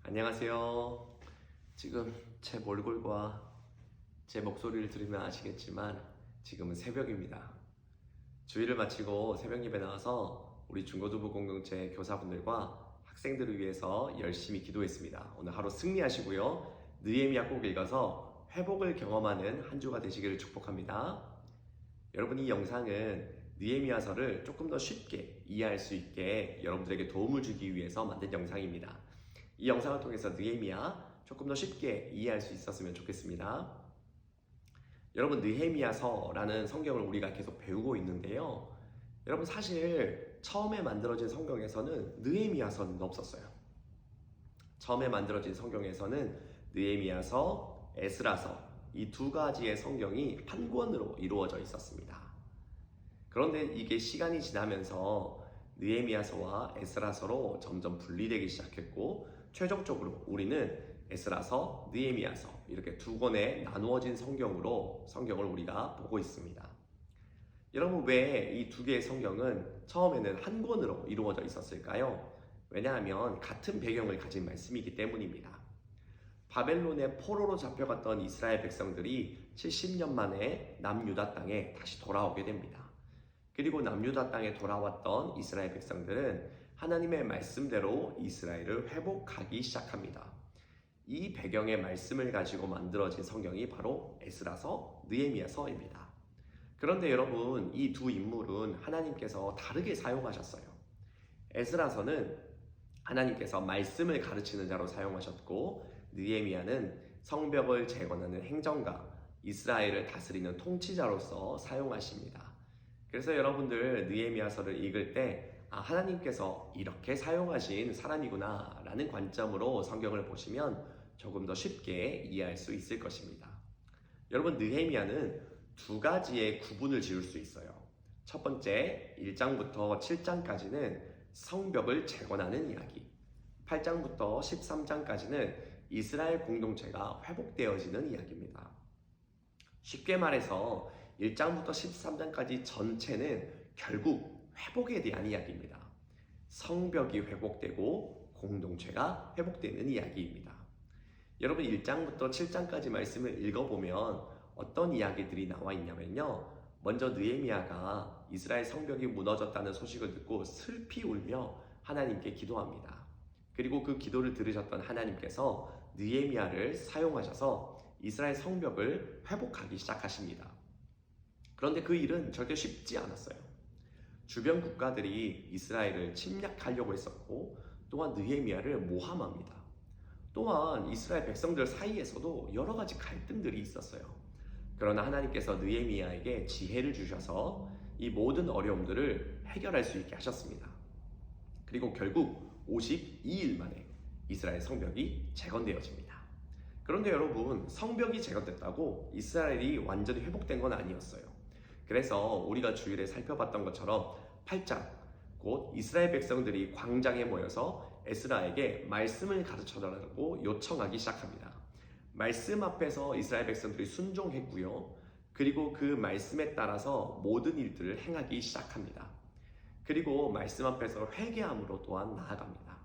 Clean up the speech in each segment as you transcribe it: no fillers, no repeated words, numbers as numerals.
안녕하세요. 지금 제 몰골과 제 목소리를 들으면 아시겠지만 지금은 새벽입니다. 주일을 마치고 새벽 예배 나와서 우리 중고등부 공동체 교사분들과 학생들을 위해서 열심히 기도했습니다. 오늘 하루 승리하시고요. 느헤미야 꼭 읽어서 회복을 경험하는 한 주가 되시기를 축복합니다. 여러분, 이 영상은 느헤미야서를 조금 더 쉽게 이해할 수 있게 여러분들에게 도움을 주기 위해서 만든 영상입니다. 이 영상을 통해서 느헤미야 조금 더 쉽게 이해할 수 있었으면 좋겠습니다. 여러분, 느헤미야서라는 성경을 우리가 계속 배우고 있는데요. 여러분, 사실 처음에 만들어진 성경에서는 느헤미야서는 없었어요. 처음에 만들어진 성경에서는 느헤미야서, 에스라서 이 두 가지의 성경이 한 권으로 이루어져 있었습니다. 그런데 이게 시간이 지나면서 느헤미야서와 에스라서로 점점 분리되기 시작했고, 최종적으로 우리는 에스라서, 느헤미야서 이렇게 두 권에 나누어진 성경을 우리가 보고 있습니다. 여러분, 왜 이 두 개의 성경은 처음에는 한 권으로 이루어져 있었을까요? 왜냐하면 같은 배경을 가진 말씀이기 때문입니다. 바벨론의 포로로 잡혀갔던 이스라엘 백성들이 70년 만에 남유다 땅에 다시 돌아오게 됩니다. 그리고 남유다 땅에 돌아왔던 이스라엘 백성들은 하나님의 말씀대로 이스라엘을 회복하기 시작합니다. 이 배경의 말씀을 가지고 만들어진 성경이 바로 에스라서, 느헤미야서입니다. 그런데 여러분, 이 두 인물은 하나님께서 다르게 사용하셨어요. 에스라서는 하나님께서 말씀을 가르치는 자로 사용하셨고, 느헤미야는 성벽을 재건하는 행정가, 이스라엘을 다스리는 통치자로서 사용하십니다. 그래서 여러분들 느헤미야서를 읽을 때 하나님께서 이렇게 사용하신 사람이구나 라는 관점으로 성경을 보시면 조금 더 쉽게 이해할 수 있을 것입니다. 여러분, 느헤미야는 두 가지의 구분을 지을 수 있어요. 첫 번째, 1장부터 7장까지는 성벽을 재건하는 이야기, 8장부터 13장까지는 이스라엘 공동체가 회복되어지는 이야기입니다. 쉽게 말해서 1장부터 13장까지 전체는 결국 회복에 대한 이야기입니다. 성벽이 회복되고 공동체가 회복되는 이야기입니다. 여러분, 1장부터 7장까지 말씀을 읽어보면 어떤 이야기들이 나와 있냐면요. 먼저 느헤미야가 이스라엘 성벽이 무너졌다는 소식을 듣고 슬피 울며 하나님께 기도합니다. 그리고 그 기도를 들으셨던 하나님께서 느헤미야를 사용하셔서 이스라엘 성벽을 회복하기 시작하십니다. 그런데 그 일은 절대 쉽지 않았어요. 주변 국가들이 이스라엘을 침략하려고 했었고, 또한 느헤미야를 모함합니다. 또한 이스라엘 백성들 사이에서도 여러 가지 갈등들이 있었어요. 그러나 하나님께서 느헤미야에게 지혜를 주셔서 이 모든 어려움들을 해결할 수 있게 하셨습니다. 그리고 결국 52일 만에 이스라엘 성벽이 재건되어집니다. 그런데 여러분, 성벽이 재건됐다고 이스라엘이 완전히 회복된 건 아니었어요. 그래서 우리가 주일에 살펴봤던 것처럼 8장, 곧 이스라엘 백성들이 광장에 모여서 에스라에게 말씀을 가르쳐달라고 요청하기 시작합니다. 말씀 앞에서 이스라엘 백성들이 순종했고요. 그리고 그 말씀에 따라서 모든 일들을 행하기 시작합니다. 그리고 말씀 앞에서 회개함으로 또한 나아갑니다.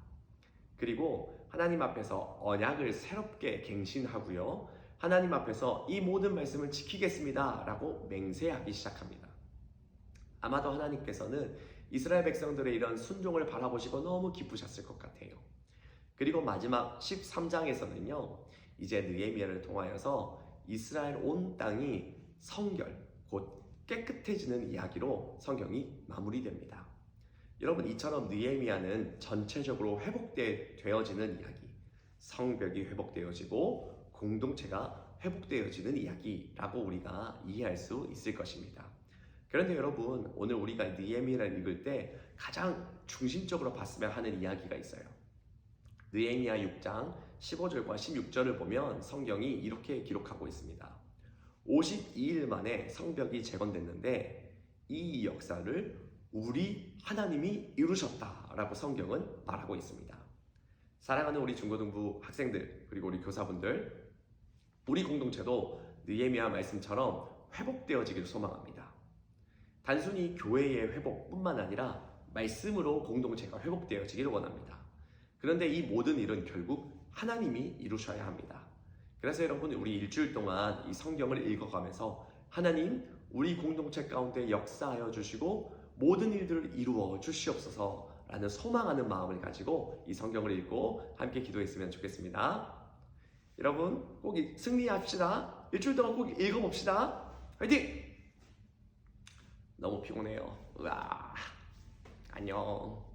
그리고 하나님 앞에서 언약을 새롭게 갱신하고요. 하나님 앞에서 이 모든 말씀을 지키겠습니다 라고 맹세하기 시작합니다. 아마도 하나님께서는 이스라엘 백성들의 이런 순종을 바라보시고 너무 기쁘셨을 것 같아요. 그리고 마지막 13장에서는요. 이제 느헤미야를 통하여서 이스라엘 온 땅이 성결, 곧 깨끗해지는 이야기로 성경이 마무리됩니다. 여러분, 이처럼 느헤미야는 전체적으로 회복되어지는 이야기, 성벽이 회복되어지고 공동체가 회복되어지는 이야기라고 우리가 이해할 수 있을 것입니다. 그런데 여러분, 오늘 우리가 느헤미야를 읽을 때 가장 중심적으로 봤으면 하는 이야기가 있어요. 느헤미야 6장 15절과 16절을 보면 성경이 이렇게 기록하고 있습니다. 52일 만에 성벽이 재건됐는데 이 역사를 우리 하나님이 이루셨다라고 성경은 말하고 있습니다. 사랑하는 우리 중고등부 학생들, 그리고 우리 교사분들, 우리 공동체도 느헤미야 말씀처럼 회복되어지기를 소망합니다. 단순히 교회의 회복뿐만 아니라 말씀으로 공동체가 회복되어지기를 원합니다. 그런데 이 모든 일은 결국 하나님이 이루셔야 합니다. 그래서 여러분, 우리 일주일 동안 이 성경을 읽어가면서 하나님, 우리 공동체 가운데 역사하여 주시고 모든 일들을 이루어 주시옵소서 라는 소망하는 마음을 가지고 이 성경을 읽고 함께 기도했으면 좋겠습니다. 여러분, 꼭 승리합시다. 일주일 동안 꼭 읽어봅시다. 화이팅! 너무 피곤해요. 으아, 안녕.